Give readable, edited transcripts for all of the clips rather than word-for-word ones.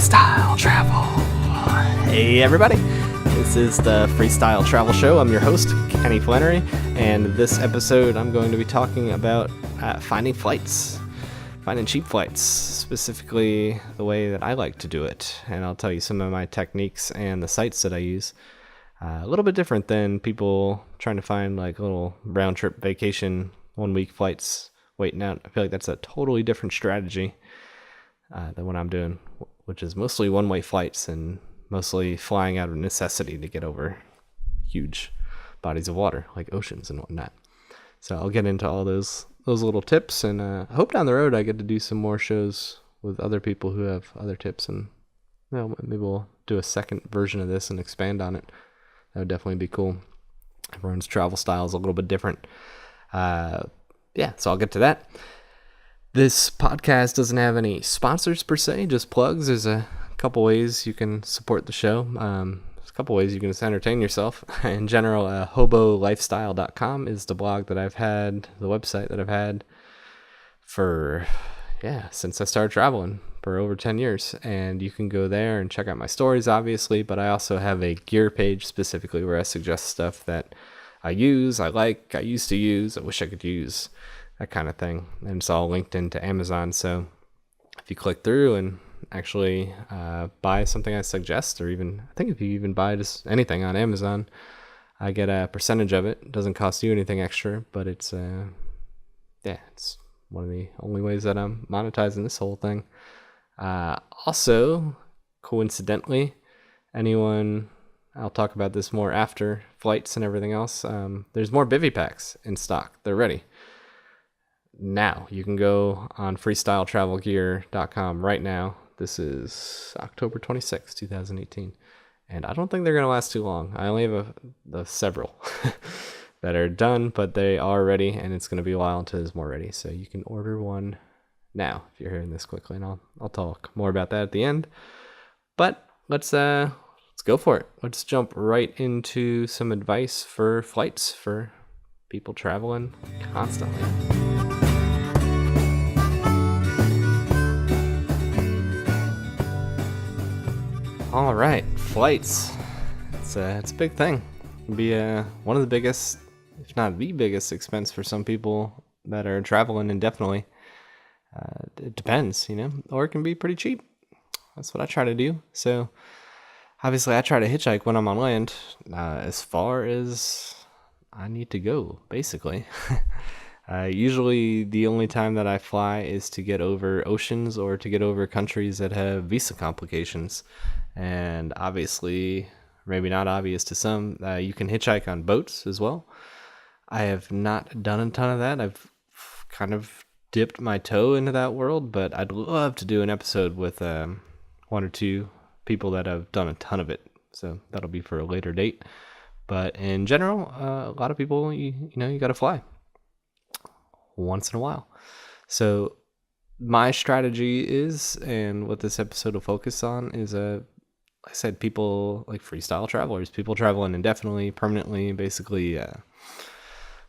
Freestyle Travel. Hey everybody, this is the Freestyle Travel Show. I'm your host, Kenny Flannery, and this episode I'm going to be talking about finding cheap flights, specifically the way that I like to do it. And I'll tell you some of my techniques and the sites that I use. A little bit different than people trying to find like little round trip vacation 1 week flights waiting out. I feel like that's a totally different strategy than what I'm doing, which is mostly one-way flights and mostly flying out of necessity to get over huge bodies of water like oceans and whatnot. So I'll get into all those little tips, and I hope down the road I get to do some more shows with other people who have other tips, and maybe we'll do a second version of this and expand on it. That would definitely be cool. Everyone's travel style is a little bit different. So I'll get to that. This podcast doesn't have any sponsors per se, just plugs. There's a couple ways you can support the show. There's a couple ways you can just entertain yourself. In general, hobolifestyle.com is the blog that I've had, the website that I've had for, since I started traveling for over 10 years. And you can go there and check out my stories, obviously, but I also have a gear page specifically where I suggest stuff that I use, I like, I used to use, I wish I could use, that kind of thing. And it's all linked into Amazon. So if you click through and actually buy something I suggest, or even, I think if you even buy just anything on Amazon, I get a percentage of it. It doesn't cost you anything extra, but it's one of the only ways that I'm monetizing this whole thing. Also, coincidentally, I'll talk about this more after flights and everything else. There's more bivy packs in stock. They're ready. Now, you can go on freestyletravelgear.com right now. This is October 26, 2018. And I don't think they're going to last too long. I only have several that are done, but they are ready, and it's going to be a while until there's more ready. So you can order one now if you're hearing this quickly, and I'll talk more about that at the end. But let's go for it. Let's jump right into some advice for flights for people traveling constantly. All right, flights. It's a big thing. It can be one of the biggest, if not the biggest, expense for some people that are traveling indefinitely. It depends, or it can be pretty cheap. That's what I try to do. So obviously I try to hitchhike when I'm on land, as far as I need to go, basically. Usually the only time that I fly is to get over oceans or to get over countries that have visa complications. And obviously, maybe not obvious to some, you can hitchhike on boats as well. I have not done a ton of that. I've kind of dipped my toe into that world, but I'd love to do an episode with one or two people that have done a ton of it. So that'll be for a later date. But in general, a lot of people, you got to fly once in a while. So my strategy is, and what this episode will focus on is, like I said, people like freestyle travelers, people traveling indefinitely, permanently, basically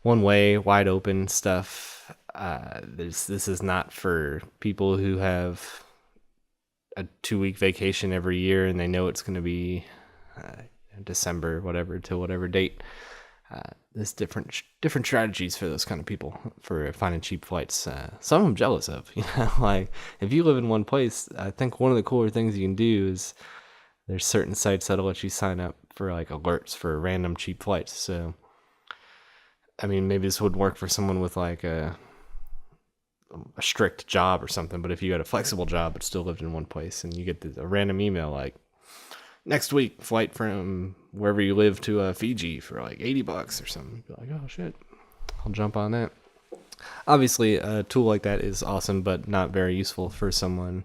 one way, wide open stuff. This is not for people who have a 2-week vacation every year and they know it's going to be December, whatever, till whatever date. There's different strategies for those kind of people for finding cheap flights. Some of them jealous of, like if you live in one place, I think one of the cooler things you can do is there's certain sites that'll let you sign up for like alerts for random cheap flights. So, I mean, maybe this would work for someone with like a strict job or something, but if you had a flexible job but still lived in one place and you get a random email like, next week, flight from wherever you live to Fiji for like $80 or something. You'd be like, oh shit, I'll jump on that. Obviously, a tool like that is awesome, but not very useful for someone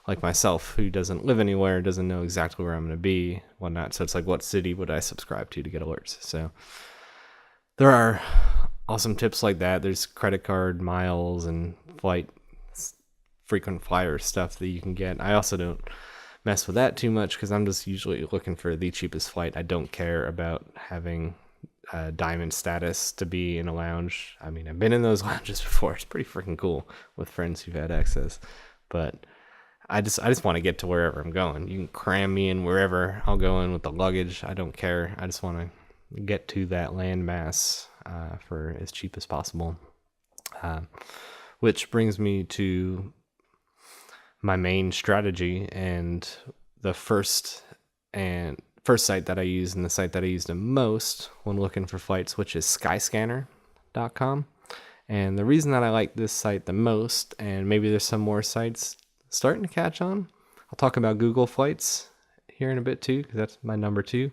like myself who doesn't live anywhere, doesn't know exactly where I'm going to be, whatnot. So it's like, what city would I subscribe to get alerts? So there are awesome tips like that. There's credit card miles and flight frequent flyer stuff that you can get. I also don't mess with that too much because I'm just usually looking for the cheapest flight. I don't care about having diamond status to be in a lounge. I mean, I've been in those lounges before. It's pretty freaking cool with friends who've had access, but I just want to get to wherever I'm going. You can cram me in wherever I'll go in with the luggage. I don't care. I just want to get to that landmass for as cheap as possible. Which brings me to my main strategy and the first site that I use and the site that I use the most when looking for flights, which is skyscanner.com. And the reason that I like this site the most, and maybe there's some more sites starting to catch on, I'll talk about Google Flights here in a bit too, because that's my number 2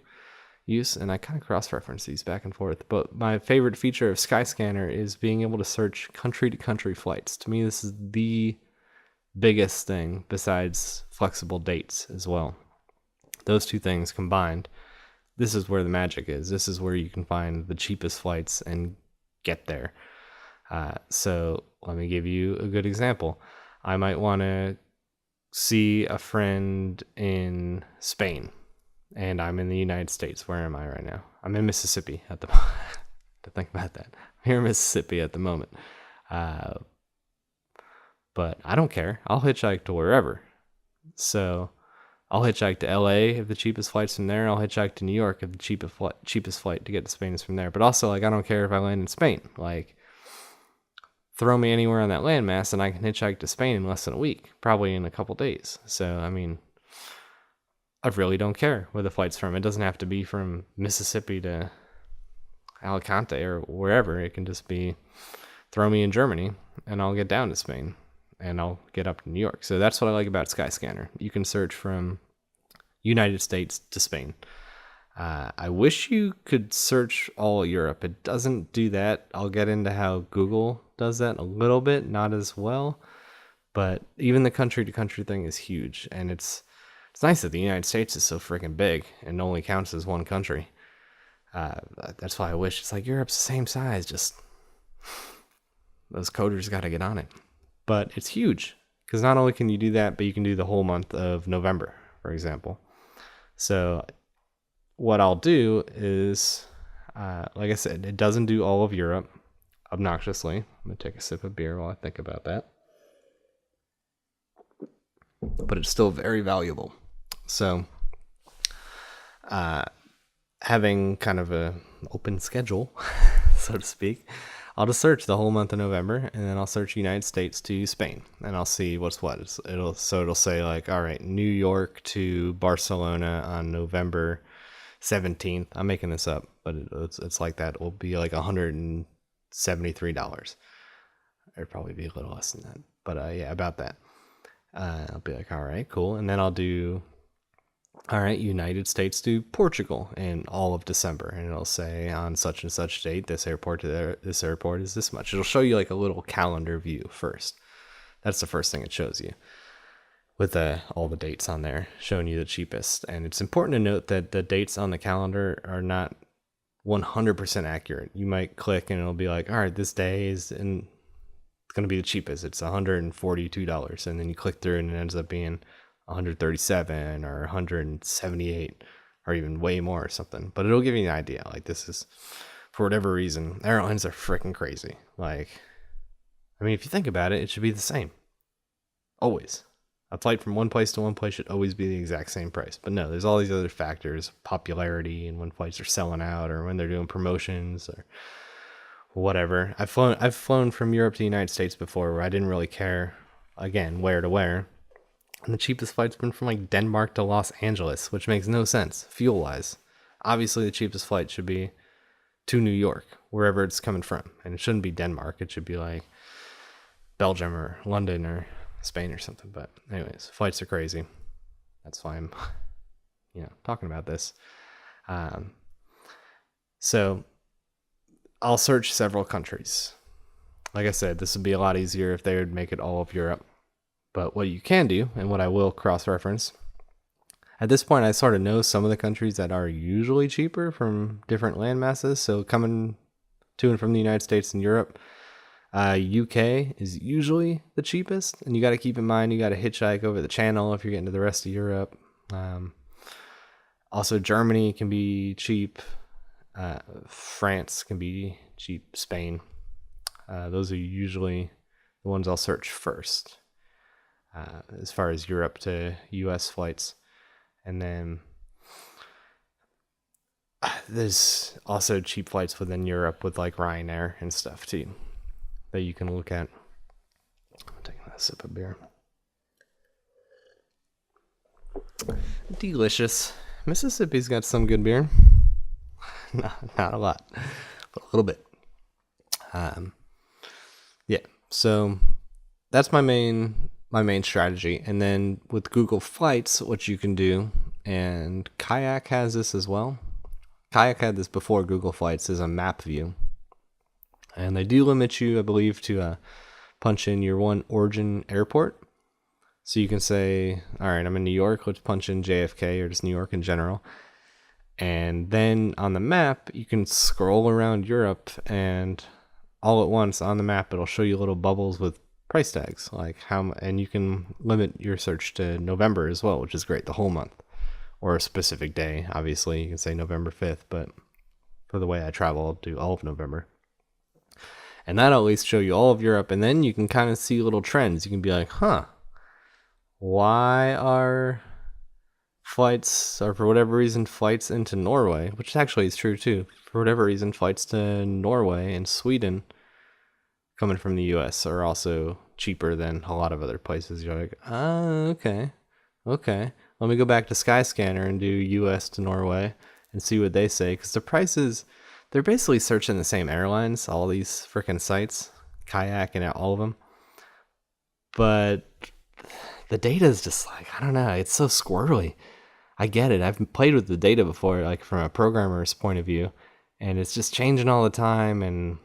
use, and I kind of cross-reference these back and forth. But my favorite feature of Skyscanner is being able to search country-to-country flights. To me, this is the biggest thing besides flexible dates as well. Those two things combined, this is where the magic is. This is where you can find the cheapest flights and get there. So let me give you a good example. I might want to see a friend in Spain, and I'm in the United States. Where am I right now? I'm in Mississippi at the moment. To think about that. I'm here in Mississippi at the moment. But I don't care. I'll hitchhike to wherever. So I'll hitchhike to LA if the cheapest flight's from there. I'll hitchhike to New York if the cheapest flight to get to Spain is from there. But also, like, I don't care if I land in Spain. Like, throw me anywhere on that landmass and I can hitchhike to Spain in less than a week, probably in a couple days. So, I mean, I really don't care where the flight's from. It doesn't have to be from Mississippi to Alicante or wherever. It can just be throw me in Germany and I'll get down to Spain and I'll get up to New York. So that's what I like about Skyscanner. You can search from United States to Spain. I wish you could search all Europe. It doesn't do that. I'll get into how Google does that a little bit, not as well. But even the country-to-country thing is huge. And it's nice that the United States is so freaking big and only counts as one country. That's why I wish it's like Europe's the same size. Just those coders got to get on it. But it's huge because not only can you do that, but you can do the whole month of November, for example. So what I'll do is, like I said, it doesn't do all of Europe, obnoxiously. I'm going to take a sip of beer while I think about that. But it's still very valuable. So, having kind of an open schedule, so to speak, I'll just search the whole month of November, and then I'll search United States to Spain, and I'll see what's what. It'll say like, all right, New York to Barcelona on November 17th. I'm making this up, but it's like that. It will be like $173. It'd probably be a little less than that, but yeah, about that. I'll be like, all right, cool, and then I'll do, all right, United States to Portugal in all of December, and it'll say on such and such date, this airport to there, this airport is this much. It'll show you like a little calendar view first. That's the first thing it shows you, with all the dates on there, showing you the cheapest. And it's important to note that the dates on the calendar are not 100% accurate. You might click and it'll be like, all right, this day is it's going to be the cheapest. It's $142. And then you click through and it ends up being 137 or 178 or even way more or something. But it'll give you an idea. Like, this is, for whatever reason, airlines are freaking crazy. Like, I mean, if you think about it, it should be the same. Always. A flight from one place to one place should always be the exact same price. But no, there's all these other factors, popularity, and when flights are selling out or when they're doing promotions or whatever. I've flown from Europe to the United States before where I didn't really care, again, where to where. And the cheapest flight's been from like Denmark to Los Angeles, which makes no sense fuel-wise. Obviously, the cheapest flight should be to New York, wherever it's coming from. And it shouldn't be Denmark. It should be like Belgium or London or Spain or something. But anyways, flights are crazy. That's why I'm, talking about this. So I'll search several countries. Like I said, this would be a lot easier if they would make it all of Europe. But what you can do, and what I will cross-reference, at this point I sort of know some of the countries that are usually cheaper from different land masses. So coming to and from the United States and Europe, UK is usually the cheapest. And you got to keep in mind, you got to hitchhike over the channel if you're getting to the rest of Europe. Also, Germany can be cheap. France can be cheap. Spain. Those are usually the ones I'll search first. as far as Europe to US flights. And then there's also cheap flights within Europe with like Ryanair and stuff too that you can look at. I'm taking a sip of beer. Delicious. Mississippi's got some good beer. Not a lot, but a little bit. Yeah, so that's my main strategy. And then with Google Flights, what you can do, and Kayak has this as well. Kayak had this before Google Flights, is a map view. And they do limit you, I believe, to punch in your one origin airport. So you can say, all right, I'm in New York, let's punch in JFK or just New York in general. And then on the map, you can scroll around Europe, and all at once on the map, it'll show you little bubbles with price tags, like and you can limit your search to November as well, which is great, the whole month, or a specific day. Obviously, you can say November 5th, but for the way I travel, I'll do all of November. And that'll at least show you all of Europe, and then you can kind of see little trends. You can be like, why are flights, or for whatever reason, flights into Norway, which actually is true too, for whatever reason, flights to Norway and Sweden coming from the US are also cheaper than a lot of other places. You're like, okay. Let me go back to Skyscanner and do US to Norway and see what they say, because the prices, they're basically searching the same airlines, all these freaking sites, Kayak and all of them. But the data is just like, I don't know, it's so squirrely. I get it. I've played with the data before, like from a programmer's point of view, and it's just changing all the time, and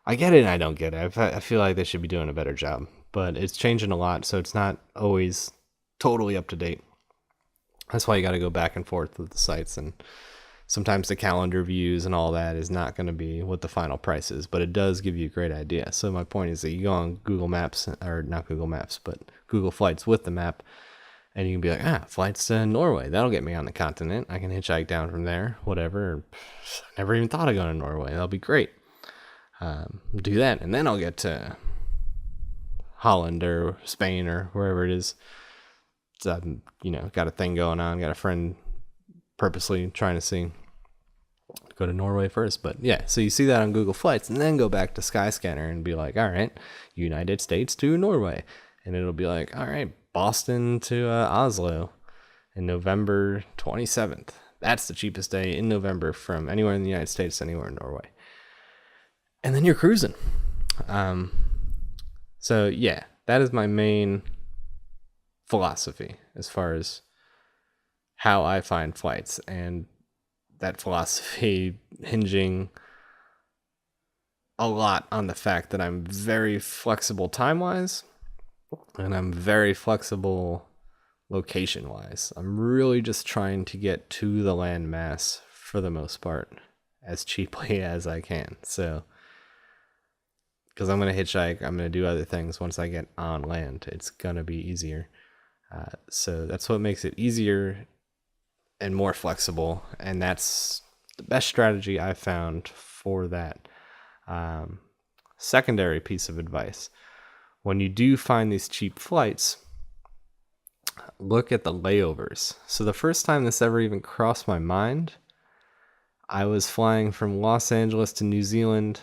I get it and I don't get it. I feel like they should be doing a better job, but it's changing a lot, so it's not always totally up to date. That's why you got to go back and forth with the sites, and sometimes the calendar views and all that is not going to be what the final price is, but it does give you a great idea. So my point is that you go on Google Maps, or not Google Maps, but Google Flights with the map, and you can be like, flights to Norway. That'll get me on the continent. I can hitchhike down from there, whatever. Never even thought of going to Norway. That'll be great. Do that, and then I'll get to Holland or Spain or wherever it is. So I've, got a thing going on. Got a friend purposely trying to see. Go to Norway first. But yeah, so you see that on Google Flights, and then go back to Skyscanner and be like, all right, United States to Norway. And it'll be like, all right, Boston to Oslo in November 27th. That's the cheapest day in November from anywhere in the United States to anywhere in Norway. And then you're cruising. So yeah, that is my main philosophy as far as how I find flights, and that philosophy hinging a lot on the fact that I'm very flexible time-wise, and I'm very flexible location-wise. I'm really just trying to get to the land mass for the most part as cheaply as I can. So, because I'm going to hitchhike, I'm going to do other things once I get on land. It's going to be easier. So that's what makes it easier and more flexible, and that's the best strategy I've found for that. Secondary piece of advice: when you do find these cheap flights, look at the layovers. So the first time this ever even crossed my mind, I was flying from Los Angeles to New Zealand.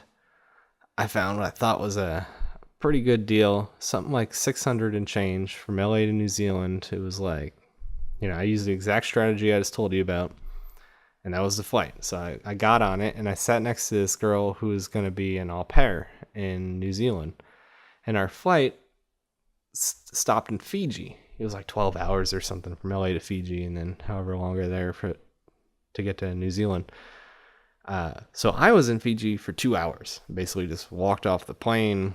I found what I thought was a pretty good deal, something like 600 and change from LA to New Zealand. It was like, I used the exact strategy I just told you about, and that was the flight. So I got on it, and I sat next to this girl who was going to be an au pair in New Zealand, and our flight stopped in Fiji. It was like 12 hours or something from LA to Fiji, and then however longer there to get to New Zealand. So I was in Fiji for 2 hours. Basically just walked off the plane,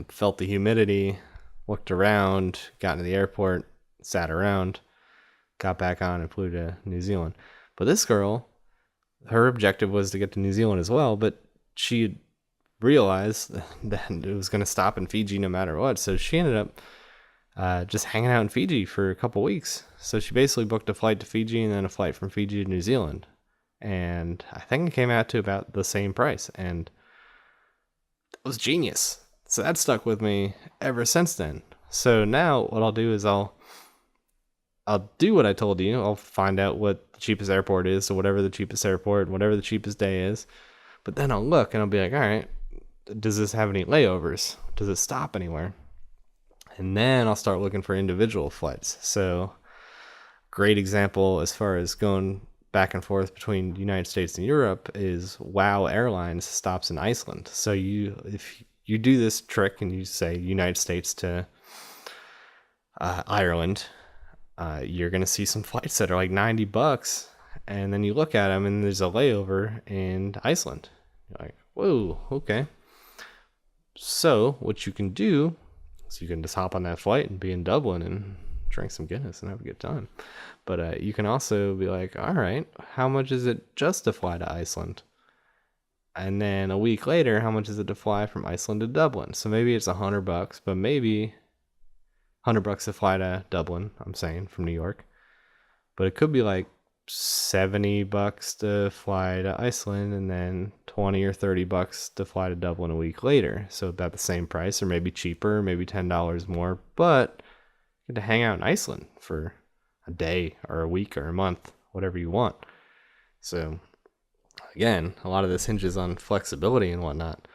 felt the humidity, looked around, got into the airport, sat around, got back on and flew to New Zealand. But this girl, her objective was to get to New Zealand as well, but she realized that it was going to stop in Fiji no matter what. So she ended up just hanging out in Fiji for a couple weeks. So she basically booked a flight to Fiji and then a flight from Fiji to New Zealand. And I think it came out to about the same price. And it was genius. So that stuck with me ever since then. So now what I'll do is I'll do what I told you. I'll find out what the cheapest airport is, so whatever the cheapest airport, whatever the cheapest day is. But then I'll look and I'll be like, all right, does this have any layovers? Does it stop anywhere? And then I'll start looking for individual flights. So great example as far as going back and forth between the United States and Europe is WOW Airlines stops in Iceland. So if you do this trick and you say United States to Ireland, you're going to see some flights that are like $90. And then you look at them and there's a layover in Iceland. You're like, whoa, okay. So what you can do is you can just hop on that flight and be in Dublin and drink some Guinness and have a good time. But you can also be like, all right, how much is it just to fly to Iceland? And then a week later, how much is it to fly from Iceland to Dublin? So maybe it's $100, but maybe $100 to fly to Dublin, I'm saying, from New York. But it could be like $70 to fly to Iceland and then $20 or $30 to fly to Dublin a week later. So about the same price, or maybe cheaper, maybe $10 more, but you get to hang out in Iceland for a day or a week or a month, whatever you want. So again, a lot of this hinges on flexibility and whatnot,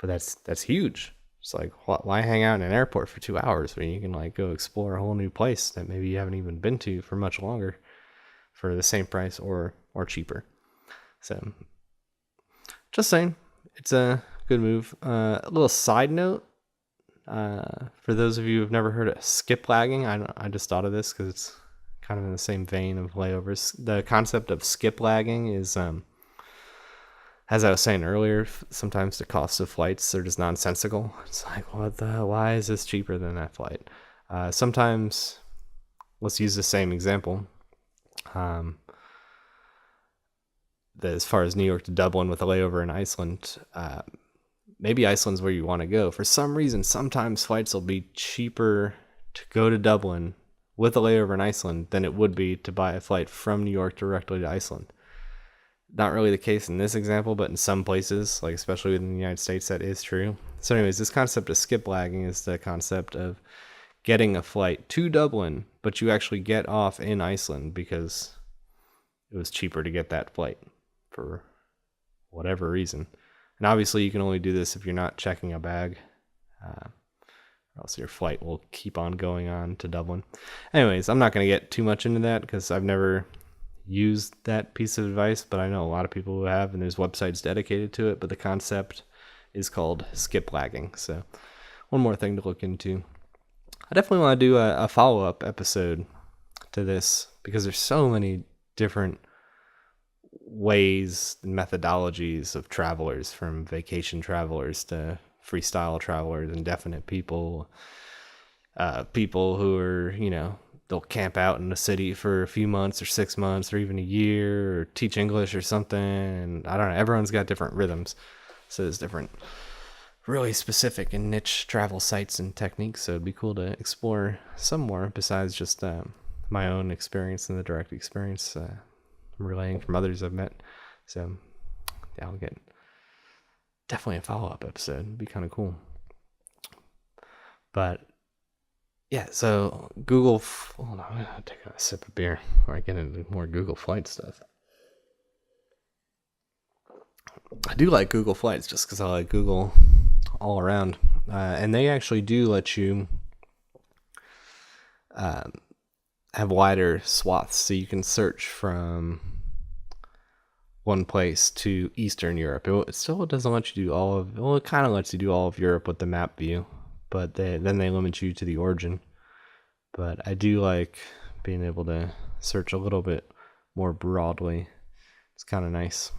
but that's huge. It's like, why hang out in an airport for 2 hours when you can like go explore a whole new place that maybe you haven't even been to for much longer for the same price or cheaper. So just saying, it's a good move. A little side note, for those of you who've never heard of skip lagging, I just thought of this because it's kind of in the same vein of layovers. The concept of skip lagging is, as I was saying earlier, sometimes the cost of flights are just nonsensical. It's like, why is this cheaper than that flight? Sometimes, let's use the same example. As far as New York to Dublin with a layover in Iceland, maybe Iceland's where you want to go. For some reason, sometimes flights will be cheaper to go to Dublin with a layover in Iceland than it would be to buy a flight from New York directly to Iceland. Not really the case in this example, but in some places, like especially within the United States, that is true. So anyways, this concept of skip lagging is the concept of getting a flight to Dublin, but you actually get off in Iceland because it was cheaper to get that flight for whatever reason. And obviously you can only do this if you're not checking a bag, or else your flight will keep on going on to Dublin. Anyways, I'm not going to get too much into that because I've never used that piece of advice, but I know a lot of people who have, and there's websites dedicated to it, but the concept is called skip lagging. So one more thing to look into. I definitely want to do a follow-up episode to this because there's so many different ways and methodologies of travelers, from vacation travelers to freestyle travelers, indefinite people, people who are, they'll camp out in the city for a few months or 6 months or even a year or teach English or something. And I don't know, everyone's got different rhythms. So there's different really specific and niche travel sites and techniques. So it'd be cool to explore some more besides just my own experience and the direct experience relaying from others I've met. So yeah, I'll get definitely a follow-up episode. It'd be kind of cool. But yeah, so Google, hold on, I'm gonna take a sip of beer before I get into more Google Flight stuff. I do like Google Flights just because I like Google all around. And they actually do let you have wider swaths, so you can search from one place to Eastern Europe. It still doesn't let you do it kind of lets you do all of Europe with the map view, but then they limit you to the origin. But I do like being able to search a little bit more broadly. It's kind of nice.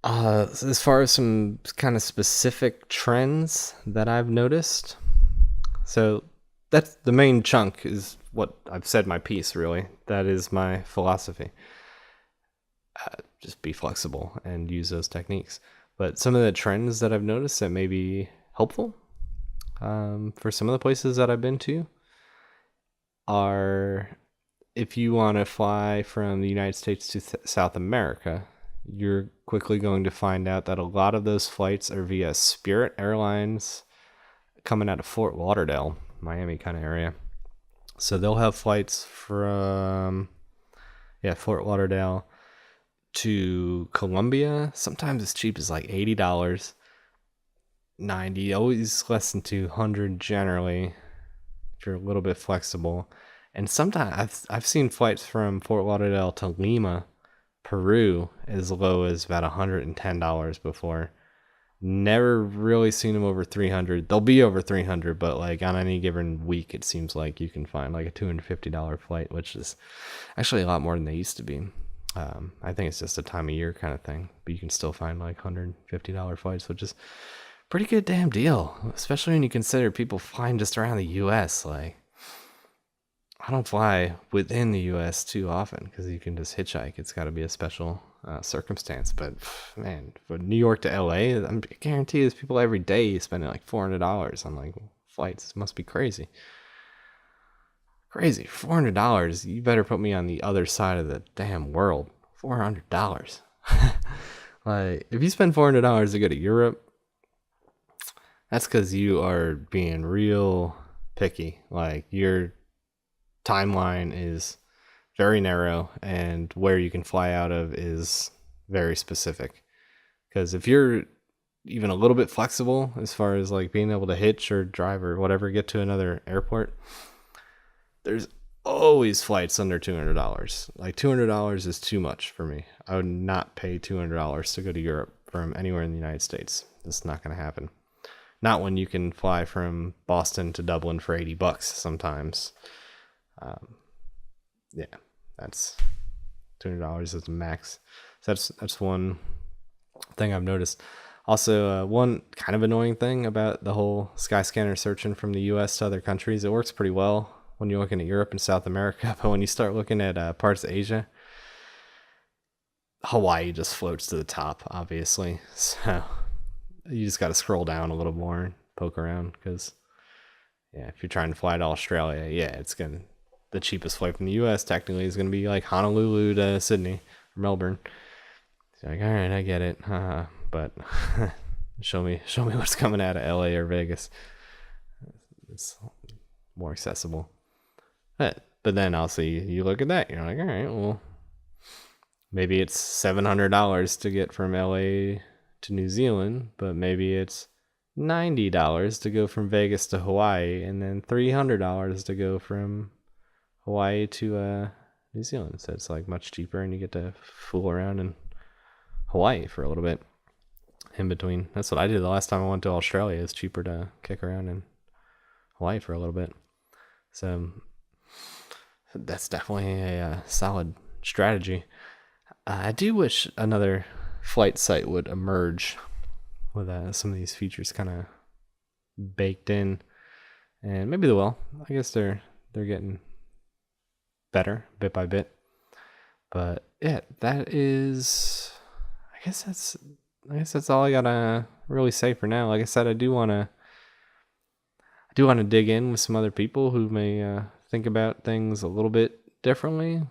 As far as some kind of specific trends that I've noticed, so that's the main chunk is what I've said my piece, really. That is my philosophy. Just be flexible and use those techniques. But some of the trends that I've noticed that may be helpful for some of the places that I've been to are, if you want to fly from the United States to South America, you're quickly going to find out that a lot of those flights are via Spirit Airlines coming out of Fort Lauderdale, Miami kind of area. So they'll have flights from Fort Lauderdale to Colombia, sometimes as cheap as like $80, 90, always less than 200 generally, if you're a little bit flexible. And sometimes I've seen flights from Fort Lauderdale to Lima, Peru, as low as about $110 before. Never really seen them over 300. They'll be over 300, but like on any given week, it seems like you can find like a $250 flight, which is actually a lot more than they used to be. I think it's just a time of year kind of thing, but you can still find like $150 flights, which is pretty good damn deal, especially when you consider people flying just around the U.S. Like, I don't fly within the U.S. too often because you can just hitchhike. It's got to be a special circumstance. But man, from New York to L.A., I guarantee there's people every day spending like $400 on like flights. It must be crazy. Crazy. $400. You better put me on the other side of the damn world. $400. Like, if you spend $400 to go to Europe, that's because you are being real picky. Like, your timeline is very narrow, and where you can fly out of is very specific. Because if you're even a little bit flexible as far as like being able to hitch or drive or whatever, get to another airport, there's always flights under $200. Like, $200 is too much for me. I would not pay $200 to go to Europe from anywhere in the United States. That's not going to happen. Not when you can fly from Boston to Dublin for $80 sometimes. That's $200 is the max. So that's one thing I've noticed. Also, one kind of annoying thing about the whole Skyscanner searching from the U.S. to other countries, it works pretty well when you're looking at Europe and South America, but when you start looking at parts of Asia, Hawaii just floats to the top, obviously. So you just got to scroll down a little more and poke around, because if you're trying to fly to Australia, the cheapest flight from the U.S. technically is gonna be like Honolulu to Sydney or Melbourne. So like, all right, I get it, but show me what's coming out of LA or Vegas. It's more accessible. But then also you look at that, you're like, all right, well, maybe it's $700 to get from LA to New Zealand, but maybe it's $90 to go from Vegas to Hawaii, and then $300 to go from Hawaii to New Zealand. So it's like much cheaper, and you get to fool around in Hawaii for a little bit in between. That's what I did the last time I went to Australia. It's cheaper to kick around in Hawaii for a little bit. So that's definitely a solid strategy. I do wish another flight site would emerge with some of these features kind of baked in, and maybe they will. I guess they're getting better bit by bit. But yeah, that is, I guess that's all I gotta really say for now. Like I said, I do want to dig in with some other people who may think about things a little bit differently.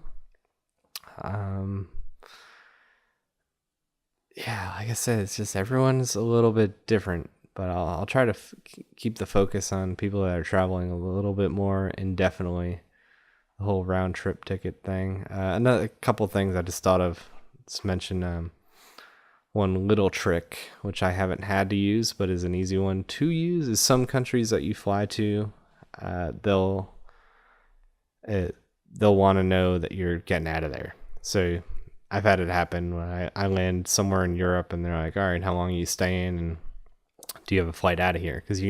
Like I said, it's just everyone's a little bit different, but I'll try to keep the focus on people that are traveling a little bit more indefinitely. The whole round trip ticket thing. Another couple things I just thought of. Let's mention one little trick, which I haven't had to use, but is an easy one to use, is some countries that you fly to, they'll want to know that you're getting out of there. So I've had it happen when I land somewhere in Europe, and they're like, all right, how long are you staying, and do you have a flight out of here? Because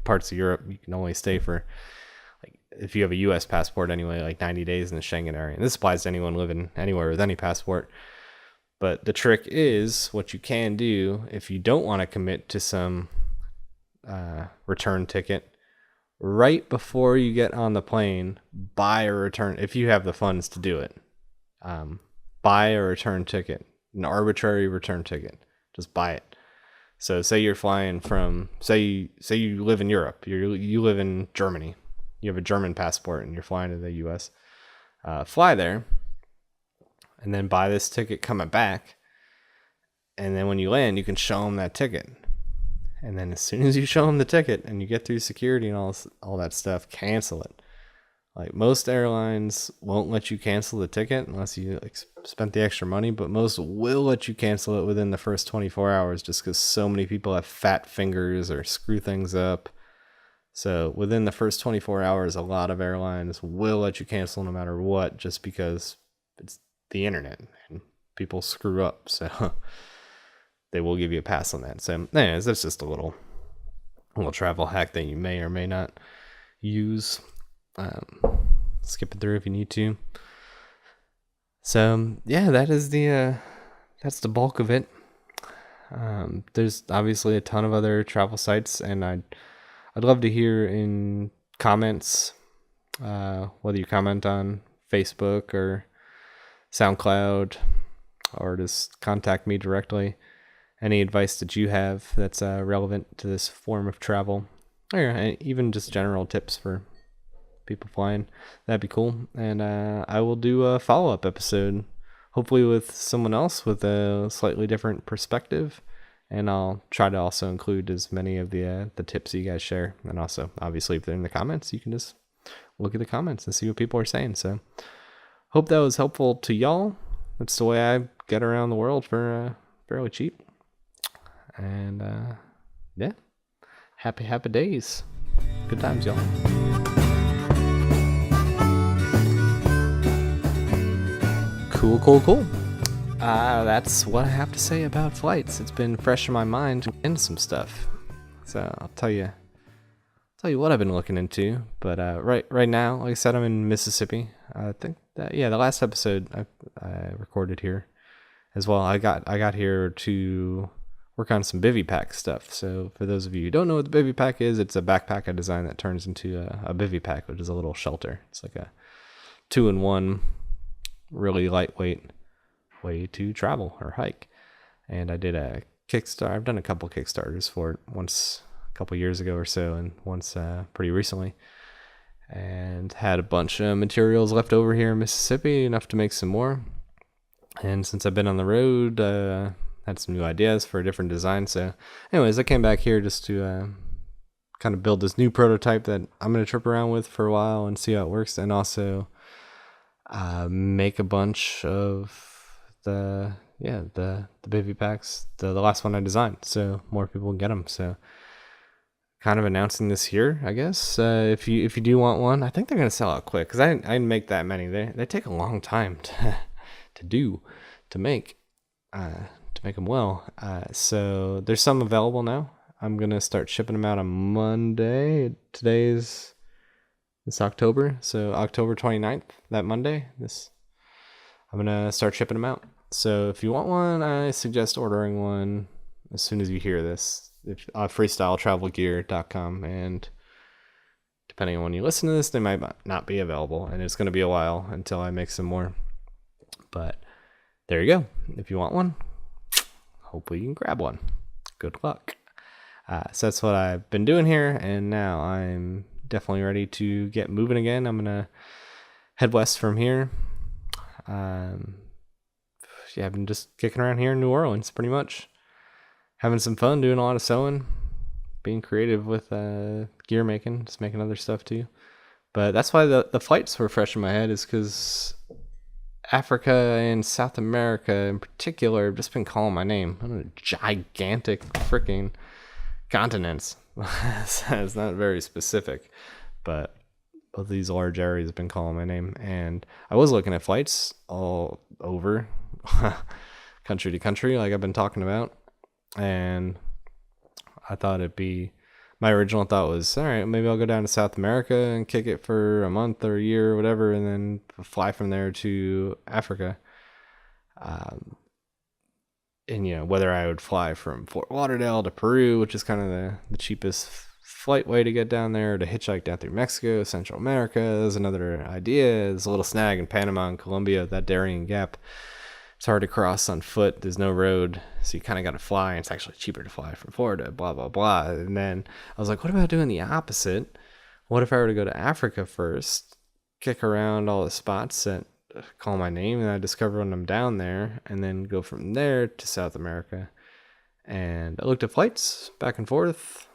parts of Europe you can only stay for, like, if you have a US passport anyway, like 90 days in the Schengen area. And this applies to anyone living anywhere with any passport. But the trick is, what you can do if you don't want to commit to some return ticket, right before you get on the plane, buy a return, if you have the funds to do it. Buy a return ticket, an arbitrary return ticket. Just buy it. So say you're flying from, say you live in Europe, you live in Germany, you have a German passport and you're flying to the US, fly there and then buy this ticket coming back. And then when you land, you can show them that ticket. And then as soon as you show them the ticket and you get through security and all that stuff, cancel it. Like, most airlines won't let you cancel the ticket unless you spent the extra money, but most will let you cancel it within the first 24 hours just because so many people have fat fingers or screw things up. So within the first 24 hours, a lot of airlines will let you cancel no matter what, just because it's the internet and people screw up. So they will give you a pass on that. So anyways, that's just a little travel hack that you may or may not use. Skip it through if you need to. So yeah, that is that's the bulk of it. There's obviously a ton of other travel sites, and I'd love to hear in comments, whether you comment on Facebook or SoundCloud, or just contact me directly. Any advice that you have that's relevant to this form of travel, or even just general tips for people flying, that'd be cool. And I will do a follow-up episode, hopefully with someone else with a slightly different perspective. And I'll try to also include as many of the tips you guys share. And also, obviously, if they're in the comments, you can just look at the comments and see what people are saying. So hope that was helpful to y'all. That's the way I get around the world for fairly cheap. And yeah, happy days. Good times, y'all. Cool. That's what I have to say about flights. It's been fresh in my mind and some stuff. So I'll tell you what I've been looking into. But right now, like I said, I'm in Mississippi. I think that the last episode I recorded here as well. I got here to work on some bivy pack stuff. So for those of you who don't know what the bivy pack is, it's a backpack I designed that turns into a bivy pack, which is a little shelter. It's like a 2-in-1, really lightweight way to travel or hike. And I did a Kickstarter. I've done a couple Kickstarters for it, once a couple years ago or so, and once pretty recently, and had a bunch of materials left over here in Mississippi, enough to make some more. And since I've been on the road, had some new ideas for a different design. So anyways, I came back here just to kind of build this new prototype that I'm going to trip around with for a while and see how it works, and also make a bunch of the bivy packs, the last one I designed, so more people can get them. So kind of announcing this here, I guess. If you do want one, I think they're gonna sell out quick because I didn't make that many. They take a long time to make them well. So there's some available now. I'm gonna start shipping them out on Monday. It's October, so October 29th, that Monday. I'm gonna start shipping them out. So if you want one, I suggest ordering one as soon as you hear this. freestyletravelgear.com, and depending on when you listen to this, they might not be available, and it's going to be a while until I make some more. But there you go. If you want one, hopefully you can grab one. Good luck. So that's what I've been doing here, and now I'm definitely ready to get moving again. I'm gonna head west from here. I've been just kicking around here in New Orleans, pretty much having some fun, doing a lot of sewing, being creative with gear making, just making other stuff too. But that's why the flights were fresh in my head, is because Africa and South America in particular have just been calling my name. I don't know, gigantic freaking continents. It's not very specific, but both of these large areas have been calling my name. And I was looking at flights all over country to country, like I've been talking about. And I thought my original thought was, all right, maybe I'll go down to South America and kick it for a month or a year or whatever, and then fly from there to Africa. And whether I would fly from Fort Lauderdale to Peru, which is kind of the cheapest flight way to get down there, to hitchhike down through Mexico, Central America. There's another idea. There's a little snag in Panama and Colombia, that Darien Gap. It's hard to cross on foot. There's no road, so you kind of got to fly. And it's actually cheaper to fly from Florida, blah, blah, blah. And then I was like, what about doing the opposite? What if I were to go to Africa first, kick around all the spots that call my name, and I discover when I'm down there, and then go from there to South America. And I looked at flights back and forth,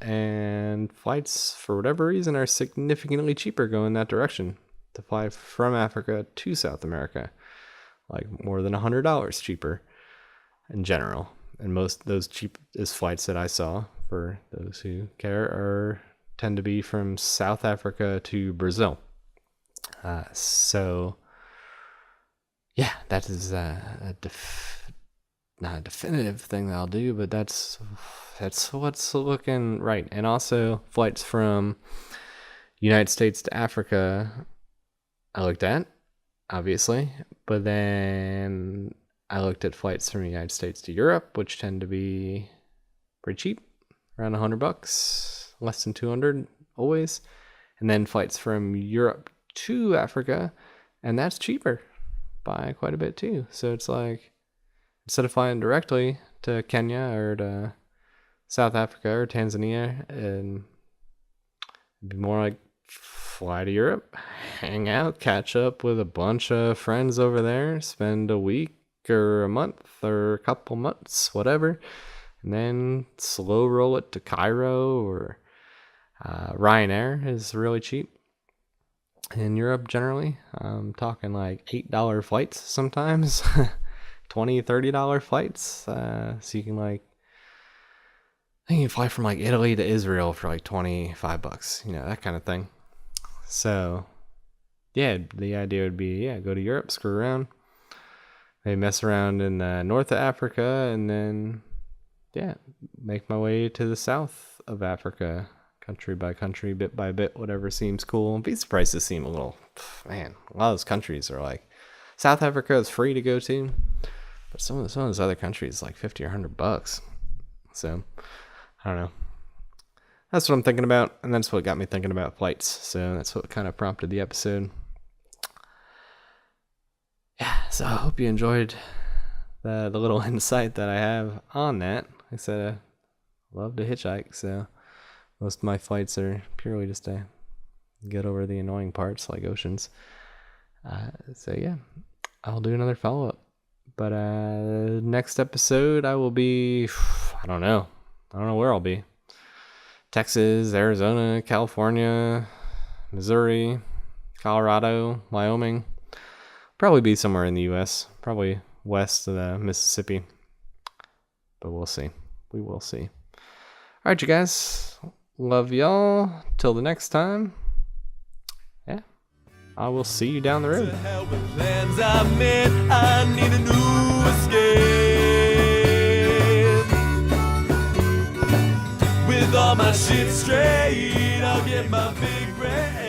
and flights, for whatever reason, are significantly cheaper going that direction to fly from Africa to South America. Like more than $100 cheaper in general. And most of those cheapest flights that I saw, for those who care, tend to be from South Africa to Brazil. So yeah, that is not a definitive thing that I'll do, but that's what's looking right. And also flights from United States to Africa, I looked at, obviously, but then I looked at flights from the United States to Europe, which tend to be pretty cheap, around $100, less than 200 always. And then flights from Europe to Africa, and that's cheaper by quite a bit too. So it's like, instead of flying directly to Kenya or to South Africa or Tanzania, and it'd be more like fly to Europe, hang out, catch up with a bunch of friends over there, spend a week or a month or a couple months, whatever, and then slow roll it to Cairo. Or Ryanair is really cheap in Europe generally. I'm talking like $8 flights sometimes. $20, $30 flights. So you can I think you can fly from like Italy to Israel for like $25, that kind of thing. So yeah, the idea would be, go to Europe, screw around, maybe mess around in north of Africa, and then make my way to the south of Africa, country by country, bit by bit, whatever seems cool. Visa prices seem a little, man, a lot of those countries are like, South Africa is free to go to, but some of those other countries like $50 or $100. So I don't know. That's what I'm thinking about, and that's what got me thinking about flights. So that's what kind of prompted the episode. Yeah, so I hope you enjoyed the little insight that I have on that. Like I said, I love to hitchhike, so most of my flights are purely just to get over the annoying parts like oceans. So yeah, I'll do another follow-up. But next episode I will be, I don't know where I'll be. Texas, Arizona, California, Missouri, Colorado, Wyoming. Probably be somewhere in the U.S. Probably west of the Mississippi. But we'll see. We will see. All right, you guys. Love y'all. Till the next time. Yeah. I will see you down the road. I need a new escape. With all my shit straight, I'll get my big brain.